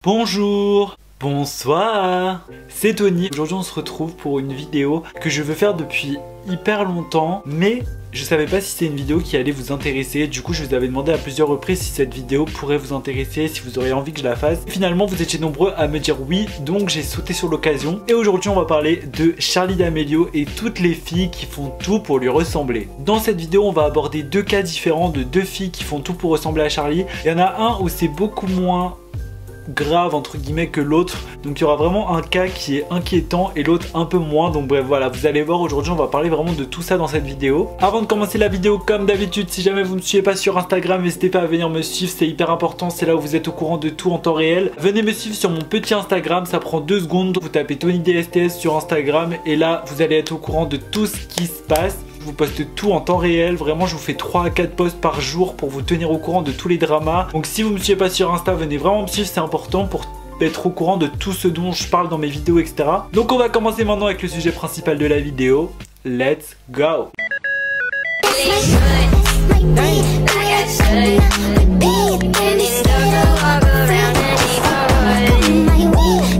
Bonjour, bonsoir, c'est Tony. Aujourd'hui on se retrouve pour une vidéo que je veux faire depuis hyper longtemps, mais je savais pas si c'était une vidéo qui allait vous intéresser. Du coup je vous avais demandé à plusieurs reprises si cette vidéo pourrait vous intéresser, si vous auriez envie que je la fasse. Finalement vous étiez nombreux à me dire oui, donc j'ai sauté sur l'occasion. Et aujourd'hui on va parler de Charli D'Amelio et toutes les filles qui font tout pour lui ressembler. Dans cette vidéo on va aborder deux cas différents de deux filles qui font tout pour ressembler à Charli. Il y en a un où c'est beaucoup moins grave entre guillemets que l'autre, donc il y aura vraiment un cas qui est inquiétant et l'autre un peu moins. Donc bref, voilà, vous allez voir, aujourd'hui on va parler vraiment de tout ça dans cette vidéo. Avant de commencer la vidéo, comme d'habitude, si jamais vous ne me suivez pas sur Instagram, n'hésitez pas à venir me suivre, c'est hyper important, c'est là où vous êtes au courant de tout en temps réel. Venez me suivre sur mon petit Instagram, ça prend 2 secondes, vous tapez Tony DSTS sur Instagram et là vous allez être au courant de tout ce qui se passe. Je vous poste tout en temps réel, vraiment je vous fais 3 à 4 posts par jour pour vous tenir au courant de tous les dramas. Donc si vous me suivez pas sur Insta, venez vraiment me suivre, c'est important pour être au courant de tout ce dont je parle dans mes vidéos, etc. Donc on va commencer maintenant avec le sujet principal de la vidéo. Let's go!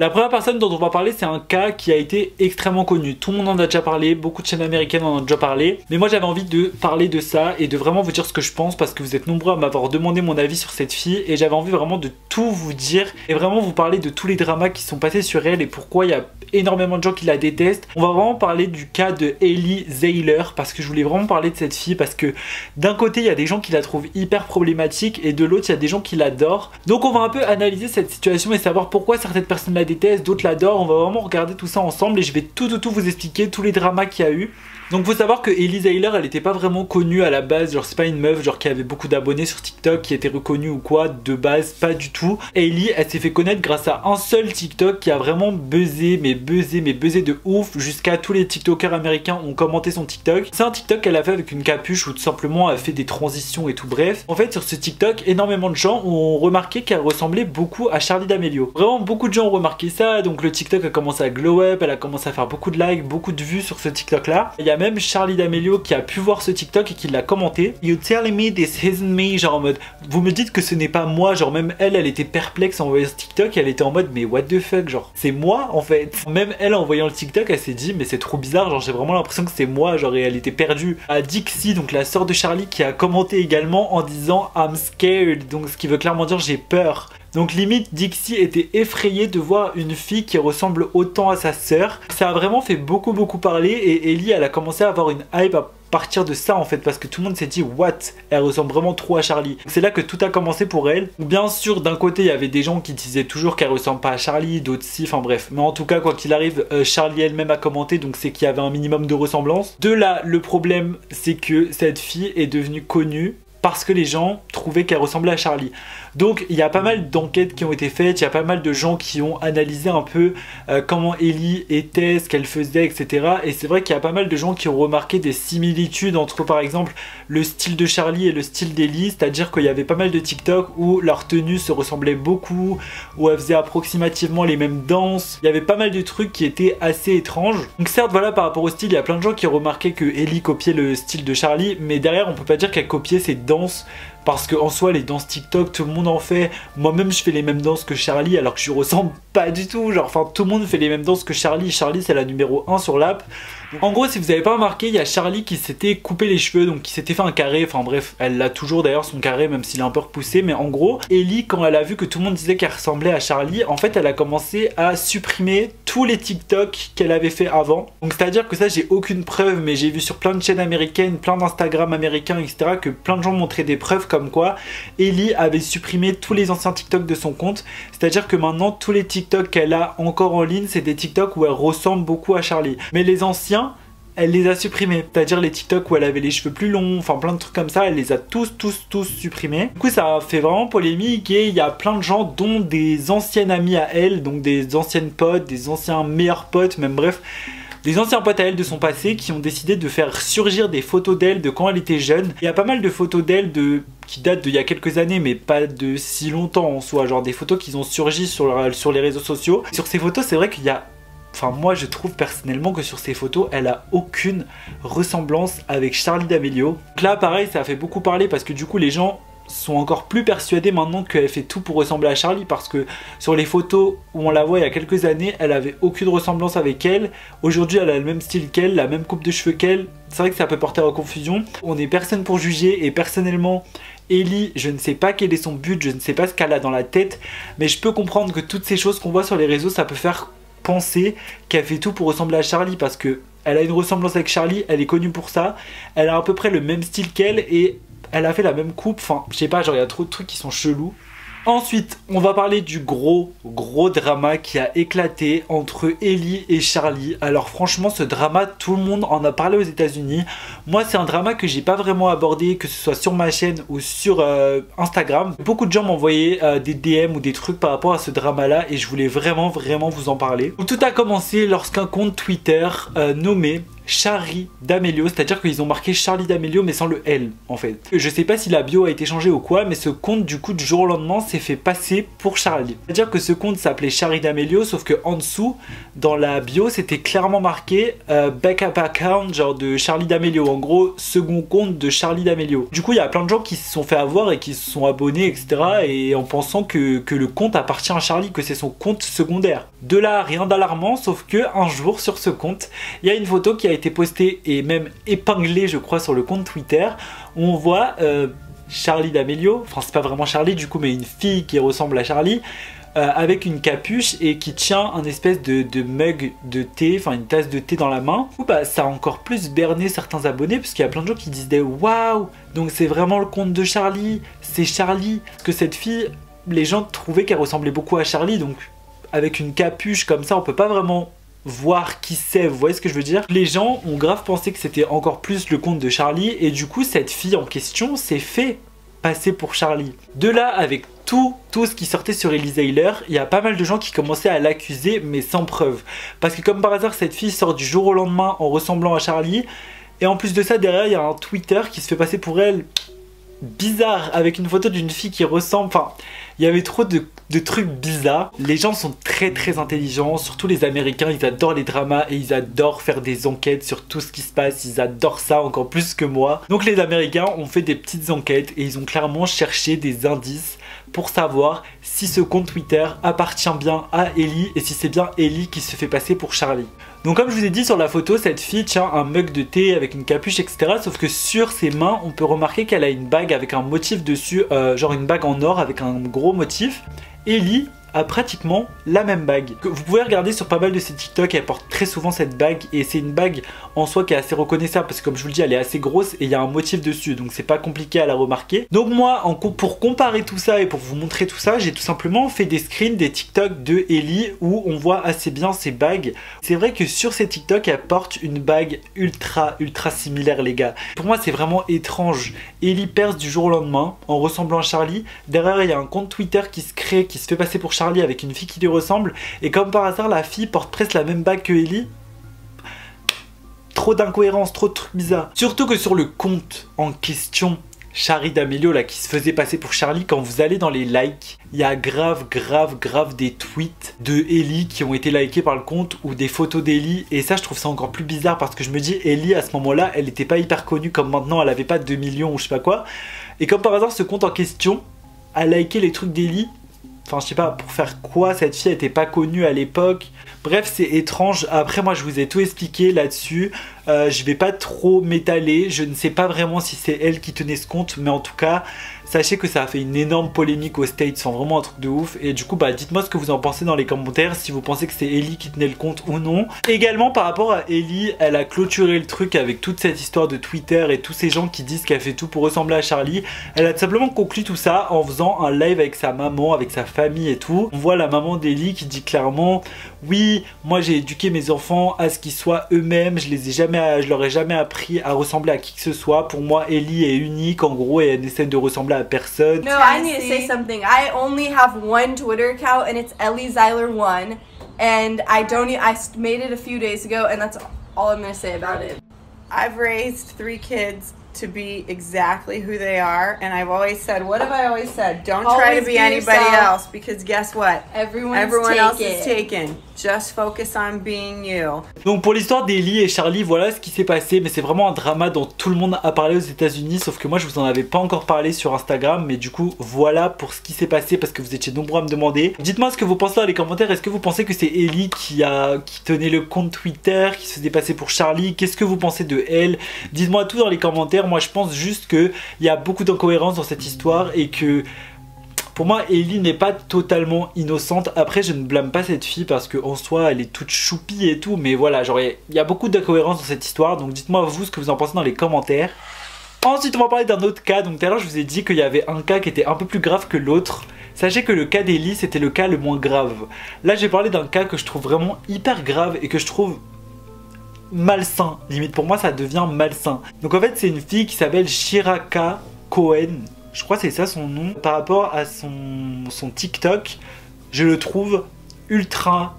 La première personne dont on va parler, c'est un cas qui a été extrêmement connu. Tout le monde en a déjà parlé, beaucoup de chaînes américaines en ont déjà parlé. Mais moi j'avais envie de parler de ça et de vraiment vous dire ce que je pense parce que vous êtes nombreux à m'avoir demandé mon avis sur cette fille et j'avais envie vraiment de tout vous dire et vraiment vous parler de tous les dramas qui sont passés sur elle et pourquoi il y a énormément de gens qui la détestent. On va vraiment parler du cas de Hailey Zaller parce que je voulais vraiment parler de cette fille parce que d'un côté il y a des gens qui la trouvent hyper problématique et de l'autre il y a des gens qui l'adorent. Donc on va un peu analyser cette situation et savoir pourquoi certaines personnes la détestent, d'autres l'adorent. On va vraiment regarder tout ça ensemble et je vais tout vous expliquer tous les dramas qu'il y a eu. Donc faut savoir que Hailey Zaller elle était pas vraiment connue à la base, genre c'est pas une meuf genre qui avait beaucoup d'abonnés sur TikTok, qui était reconnue ou quoi, de base pas du tout. Hailey elle s'est fait connaître grâce à un seul TikTok qui a vraiment buzzé, mais buzzé de ouf, jusqu'à tous les TikTokers américains ont commenté son TikTok. C'est un TikTok qu'elle a fait avec une capuche ou tout simplement elle a fait des transitions et tout, bref. En fait sur ce TikTok énormément de gens ont remarqué qu'elle ressemblait beaucoup à Charli D'Amelio. Vraiment beaucoup de gens ont remarqué ça, donc le TikTok a commencé à glow up, elle a commencé à faire beaucoup de likes, beaucoup de vues sur ce TikTok là. Il y a même Charli D'Amelio qui a pu voir ce TikTok et qui l'a commenté. You telling me this isn't me, genre en mode vous me dites que ce n'est pas moi, genre même elle était perplexe en voyant ce TikTok, elle était en mode mais what the fuck, genre c'est moi en fait. Même elle en voyant le TikTok elle s'est dit mais c'est trop bizarre, genre j'ai vraiment l'impression que c'est moi, genre et elle était perdue. À Dixie, donc la sœur de Charli, qui a commenté également en disant I'm scared, donc ce qui veut clairement dire j'ai peur. Donc limite Dixie était effrayée de voir une fille qui ressemble autant à sa sœur. Ça a vraiment fait beaucoup parler et Hailey elle a commencé à avoir une hype à partir de ça en fait parce que tout le monde s'est dit what, elle ressemble vraiment trop à Charli. C'est là que tout a commencé pour elle. Bien sûr d'un côté il y avait des gens qui disaient toujours qu'elle ressemble pas à Charli, d'autres si, enfin bref. Mais en tout cas quoi qu'il arrive, Charli elle-même a commenté, donc c'est qu'il y avait un minimum de ressemblance. De là le problème c'est que cette fille est devenue connue parce que les gens trouvaient qu'elle ressemblait à Charli. Donc il y a pas mal d'enquêtes qui ont été faites, il y a pas mal de gens qui ont analysé un peu comment Hailey était, ce qu'elle faisait, etc. Et c'est vrai qu'il y a pas mal de gens qui ont remarqué des similitudes entre par exemple le style de Charli et le style d'Hailey, c'est-à-dire qu'il y avait pas mal de TikTok où leur tenue se ressemblait beaucoup, où elles faisaient approximativement les mêmes danses. Il y avait pas mal de trucs qui étaient assez étranges. Donc certes voilà, par rapport au style, il y a plein de gens qui ont remarqué que Hailey copiait le style de Charli, mais derrière on peut pas dire qu'elle copiait ses danses. Parce qu'en soi les danses TikTok tout le monde en fait, moi-même je fais les mêmes danses que Charli alors que je ressemble pas du tout, genre enfin tout le monde fait les mêmes danses que Charli. Charli c'est la numéro 1 sur l'app. En gros si vous avez pas remarqué, il y a Charli qui s'était coupé les cheveux, donc qui s'était fait un carré, enfin bref elle l'a toujours d'ailleurs son carré même s'il est un peu repoussé. Mais en gros Hailey quand elle a vu que tout le monde disait qu'elle ressemblait à Charli, en fait elle a commencé à supprimer tous les TikTok qu'elle avait fait avant. Donc c'est à dire que ça j'ai aucune preuve, mais j'ai vu sur plein de chaînes américaines, plein d'Instagram américains etc que plein de gens montraient des preuves comme quoi Hailey avait supprimé tous les anciens TikTok de son compte. C'est à dire que maintenant tous les TikTok qu'elle a encore en ligne c'est des TikTok où elle ressemble beaucoup à Charli, mais les anciens elle les a supprimés, c'est-à-dire les TikTok où elle avait les cheveux plus longs, enfin plein de trucs comme ça, elle les a tous supprimés. Du coup ça a fait vraiment polémique et il y a plein de gens dont des anciennes amies à elle, donc des anciennes potes, des anciens meilleurs potes, même bref, des anciens potes à elle de son passé qui ont décidé de faire surgir des photos d'elle de quand elle était jeune. Il y a pas mal de photos d'elle qui datent d'il y a quelques années mais pas de si longtemps en soi, genre des photos qui ont surgi sur les réseaux sociaux. Sur ces photos c'est vrai qu'il y a Enfin moi je trouve personnellement que sur ces photos elle a aucune ressemblance avec Charli D'Amelio. Donc là pareil ça a fait beaucoup parler parce que du coup les gens sont encore plus persuadés maintenant qu'elle fait tout pour ressembler à Charli, parce que sur les photos où on la voit il y a quelques années, elle avait aucune ressemblance avec elle. Aujourd'hui elle a le même style qu'elle, la même coupe de cheveux qu'elle. C'est vrai que ça peut porter à confusion. On n'est personne pour juger, et personnellement Ellie, je ne sais pas quel est son but, je ne sais pas ce qu'elle a dans la tête, mais je peux comprendre que toutes ces choses qu'on voit sur les réseaux, ça peut faire penser qu'elle fait tout pour ressembler à Charli, parce que elle a une ressemblance avec Charli, elle est connue pour ça, elle a à peu près le même style qu'elle et elle a fait la même coupe, enfin je sais pas, genre il y a trop de trucs qui sont chelous. Ensuite, on va parler du gros drama qui a éclaté entre Ellie et Charli. Alors franchement, ce drama, tout le monde en a parlé aux États-Unis. Moi, c'est un drama que j'ai pas vraiment abordé, que ce soit sur ma chaîne ou sur Instagram. Beaucoup de gens m'envoyaient des DM ou des trucs par rapport à ce drama-là et je voulais vraiment vous en parler. Tout a commencé lorsqu'un compte Twitter nommé Charli D'Amelio, c'est-à-dire qu'ils ont marqué Charli D'Amelio mais sans le L en fait. Je sais pas si la bio a été changée ou quoi, mais ce compte du coup du jour au lendemain s'est fait passer pour Charli. C'est-à-dire que ce compte s'appelait Charli D'Amelio, sauf que en dessous dans la bio c'était clairement marqué backup account genre de Charli D'Amelio, en gros second compte de Charli D'Amelio. Du coup il y a plein de gens qui se sont fait avoir et qui se sont abonnés etc, et en pensant que le compte appartient à Charli, que c'est son compte secondaire. De là rien d'alarmant, sauf que un jour sur ce compte il y a une photo qui a été postée et même épinglée je crois sur le compte Twitter où on voit Charli D'Amelio, enfin c'est pas vraiment Charli du coup mais une fille qui ressemble à Charli avec une capuche et qui tient un espèce de mug de thé, enfin une tasse de thé dans la main. Ou bah ça a encore plus berné certains abonnés parce qu'il y a plein de gens qui disaient waouh, donc c'est vraiment le compte de Charli, c'est Charli. Parce que cette fille, les gens trouvaient qu'elle ressemblait beaucoup à Charli, donc avec une capuche comme ça on peut pas vraiment voir qui c'est, vous voyez ce que je veux dire? Les gens ont grave pensé que c'était encore plus le compte de Charli et du coup cette fille en question s'est fait passer pour Charli. De là, avec tout ce qui sortait sur Ellie Zeiler, il y a pas mal de gens qui commençaient à l'accuser mais sans preuve. Parce que comme par hasard cette fille sort du jour au lendemain en ressemblant à Charli, et en plus de ça derrière il y a un Twitter qui se fait passer pour elle bizarre avec une photo d'une fille qui ressemble, enfin il y avait trop de trucs bizarres. Les gens sont très intelligents, surtout les Américains, ils adorent les dramas et ils adorent faire des enquêtes sur tout ce qui se passe, ils adorent ça encore plus que moi. Donc les Américains ont fait des petites enquêtes et ils ont clairement cherché des indices pour savoir si ce compte Twitter appartient bien à Ellie et si c'est bien Ellie qui se fait passer pour Charli. Donc comme je vous ai dit sur la photo, cette fille tient un mug de thé avec une capuche etc. Sauf que sur ses mains, on peut remarquer qu'elle a une bague avec un motif dessus, genre une bague en or avec un gros motif. Ellie a pratiquement la même bague. Vous pouvez regarder sur pas mal de ses TikTok, elle porte très souvent cette bague et c'est une bague en soi qui est assez reconnaissable parce que comme je vous le dis elle est assez grosse et il y a un motif dessus donc c'est pas compliqué à la remarquer. Donc moi pour comparer tout ça et pour vous montrer tout ça, j'ai tout simplement fait des screens des TikTok de Ellie où on voit assez bien ses bagues. C'est vrai que sur ces TikTok elle porte une bague ultra similaire les gars. Pour moi c'est vraiment étrange. Ellie perce du jour au lendemain en ressemblant à Charli. Derrière il y a un compte Twitter qui se crée, qui se fait passer pour Charli avec une fille qui lui ressemble et comme par hasard la fille porte presque la même bague que Ellie. Trop d'incohérences, trop de trucs bizarres. Surtout que sur le compte en question Charli D'Amelio là qui se faisait passer pour Charli, quand vous allez dans les likes, il y a grave des tweets de Ellie qui ont été likés par le compte ou des photos d'Ellie et ça je trouve ça encore plus bizarre parce que je me dis Ellie à ce moment là elle était pas hyper connue comme maintenant, elle avait pas 2 millions ou je sais pas quoi et comme par hasard ce compte en question a liké les trucs d'Ellie. Enfin je sais pas pour faire quoi, cette fille était pas connue à l'époque. Bref c'est étrange. Après moi je vous ai tout expliqué là-dessus. Je vais pas trop m'étaler. Je ne sais pas vraiment si c'est elle qui tenait ce compte. Mais en tout cas sachez que ça a fait une énorme polémique aux States. C'est vraiment un truc de ouf. Et du coup bah dites-moi ce que vous en pensez dans les commentaires. Si vous pensez que c'est Ellie qui tenait le compte ou non. Également par rapport à Ellie, elle a clôturé le truc avec toute cette histoire de Twitter et tous ces gens qui disent qu'elle fait tout pour ressembler à Charli. Elle a tout simplement conclu tout ça en faisant un live avec sa maman, avec sa famille et tout. On voit la maman d'Ellie qui dit clairement oui, moi j'ai éduqué mes enfants à ce qu'ils soient eux-mêmes, je leur ai jamais appris à ressembler à qui que ce soit. Pour moi Ellie est unique en gros et elle essaie de ressembler à personne. No, I need to say something. I only have one Twitter account and it's Ellie Zeiler 1 and I made it a few days ago and that's all I'm gonna say about it. I've raised 3 kids to be exactly who they are. And I've always said, what have I always said? Don't try to be anybody else, because guess what? Everyone else is taken. Just focus on being you. Donc pour l'histoire d'Ellie et Charlie, voilà ce qui s'est passé. Mais c'est vraiment un drama dont tout le monde a parlé aux États-Unis. Sauf que moi je vous en avais pas encore parlé sur Instagram. Mais du coup voilà pour ce qui s'est passé, parce que vous étiez nombreux à me demander. Dites-moi ce que vous pensez dans les commentaires. Est-ce que vous pensez que c'est Ellie qui tenait le compte Twitter, qui se faisait passer pour Charlie? Qu'est-ce que vous pensez de elle? Dites-moi tout dans les commentaires. Moi je pense juste qu'il y a beaucoup d'incohérences dans cette histoire et que pour moi Ellie n'est pas totalement innocente. Après je ne blâme pas cette fille parce qu'en soi elle est toute choupie et tout, mais voilà, genre il y a beaucoup d'incohérences dans cette histoire. Donc dites-moi vous ce que vous en pensez dans les commentaires. Ensuite on va parler d'un autre cas. Donc tout à l'heure je vous ai dit qu'il y avait un cas qui était un peu plus grave que l'autre. Sachez que le cas d'Ellie c'était le cas le moins grave. Là j'ai parlé d'un cas que je trouve vraiment hyper grave et que je trouve malsain. Limite pour moi ça devient malsain. Donc en fait c'est une fille qui s'appelle Shiraka Cohen. Je crois que c'est ça son nom. Par rapport à son TikTok, je le trouve ultra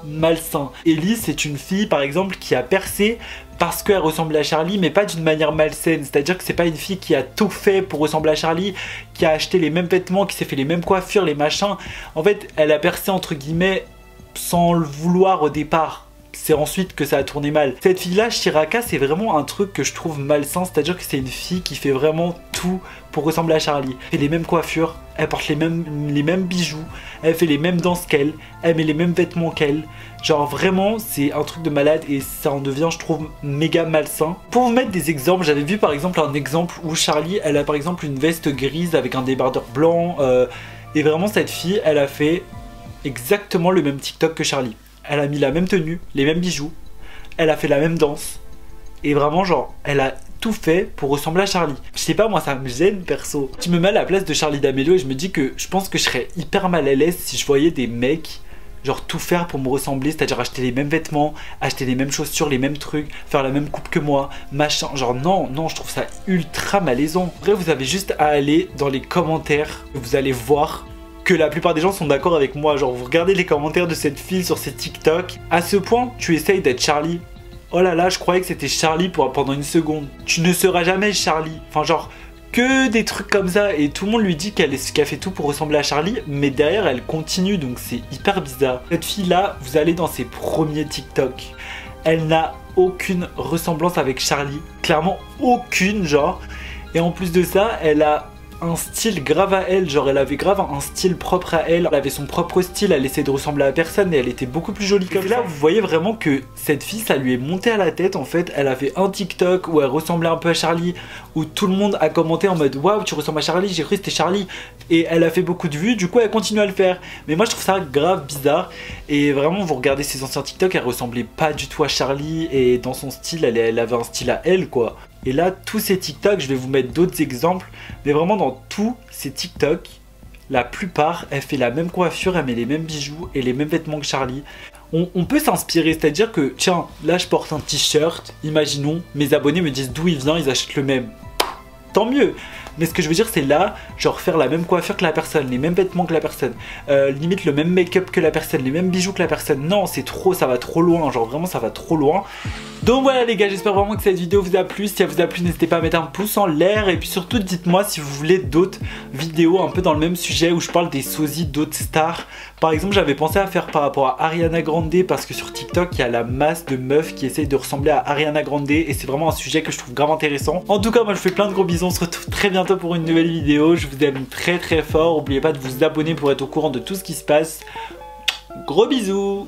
malsain. Ellie c'est une fille par exemple qui a percé parce qu'elle ressemble à Charlie, mais pas d'une manière malsaine. C'est-à-dire que c'est pas une fille qui a tout fait pour ressembler à Charlie, qui a acheté les mêmes vêtements, qui s'est fait les mêmes coiffures, les machins. En fait elle a percé entre guillemets sans le vouloir au départ. C'est ensuite que ça a tourné mal. Cette fille-là, Shiraka, c'est vraiment un truc que je trouve malsain. C'est-à-dire que c'est une fille qui fait vraiment tout pour ressembler à Charlie. Elle fait les mêmes coiffures, elle porte les mêmes bijoux, elle fait les mêmes danses qu'elle, elle met les mêmes vêtements qu'elle. Genre vraiment, c'est un truc de malade et ça en devient, je trouve, méga malsain. Pour vous mettre des exemples, j'avais vu par exemple un exemple où Charlie, elle a par exemple une veste grise avec un débardeur blanc. Et vraiment, cette fille, elle a fait exactement le même TikTok que Charlie. Elle a mis la même tenue, les mêmes bijoux, elle a fait la même danse. Et vraiment genre, elle a tout fait pour ressembler à Charlie. Je sais pas, moi ça me gêne perso. Je me mets à la place de Charlie D'Amelio et je me dis que je pense que je serais hyper mal à l'aise si je voyais des mecs genre tout faire pour me ressembler, c'est-à-dire acheter les mêmes vêtements, acheter les mêmes chaussures, les mêmes trucs, faire la même coupe que moi, machin. Genre non, je trouve ça ultra malaisant. Après vous avez juste à aller dans les commentaires, vous allez voir que la plupart des gens sont d'accord avec moi. Genre vous regardez les commentaires de cette fille sur ses TikTok. À ce point, tu essayes d'être Charlie. Oh là là, je croyais que c'était Charlie pendant une seconde. Tu ne seras jamais Charlie. Enfin genre, que des trucs comme ça. Et tout le monde lui dit qu'elle fait tout pour ressembler à Charlie. Mais derrière, elle continue. Donc c'est hyper bizarre. Cette fille-là, vous allez dans ses premiers TikTok. Elle n'a aucune ressemblance avec Charlie. Clairement aucune genre. Et en plus de ça, elle a un style grave à elle, genre elle avait grave un style propre à elle, elle avait son propre style, elle essayait de ressembler à personne et elle était beaucoup plus jolie comme ça. Là vous voyez vraiment que cette fille ça lui est monté à la tête en fait. Elle a fait un TikTok où elle ressemblait un peu à Charlie, où tout le monde a commenté en mode waouh tu ressembles à Charlie, j'ai cru que c'était Charlie, et elle a fait beaucoup de vues, du coup elle continue à le faire. Mais moi je trouve ça grave bizarre et vraiment vous regardez ses anciens TikTok, elle ressemblait pas du tout à Charlie et dans son style elle avait un style à elle quoi. Et là, tous ces TikTok, je vais vous mettre d'autres exemples, mais vraiment dans tous ces TikTok, la plupart, elle fait la même coiffure, elle met les mêmes bijoux et les mêmes vêtements que Charlie. On peut s'inspirer, c'est-à-dire que, tiens, là je porte un t-shirt, imaginons, mes abonnés me disent d'où il vient, ils achètent le même. Tant mieux. Mais ce que je veux dire c'est là, genre faire la même coiffure que la personne, les mêmes vêtements que la personne, limite le même make-up que la personne, les mêmes bijoux que la personne. Non, c'est trop, ça va trop loin, genre vraiment ça va trop loin. Donc voilà les gars, j'espère vraiment que cette vidéo vous a plu. Si elle vous a plu, n'hésitez pas à mettre un pouce en l'air. Et puis surtout dites-moi si vous voulez d'autres vidéos un peu dans le même sujet où je parle des sosies d'autres stars. Par exemple j'avais pensé à faire par rapport à Ariana Grande, parce que sur TikTok il y a la masse de meufs qui essayent de ressembler à Ariana Grande. Et c'est vraiment un sujet que je trouve grave intéressant. En tout cas moi je vous fais plein de gros bisous, on se retrouve très bientôt pour une nouvelle vidéo. Je vous aime très fort. N'oubliez pas de vous abonner pour être au courant de tout ce qui se passe. Gros bisous.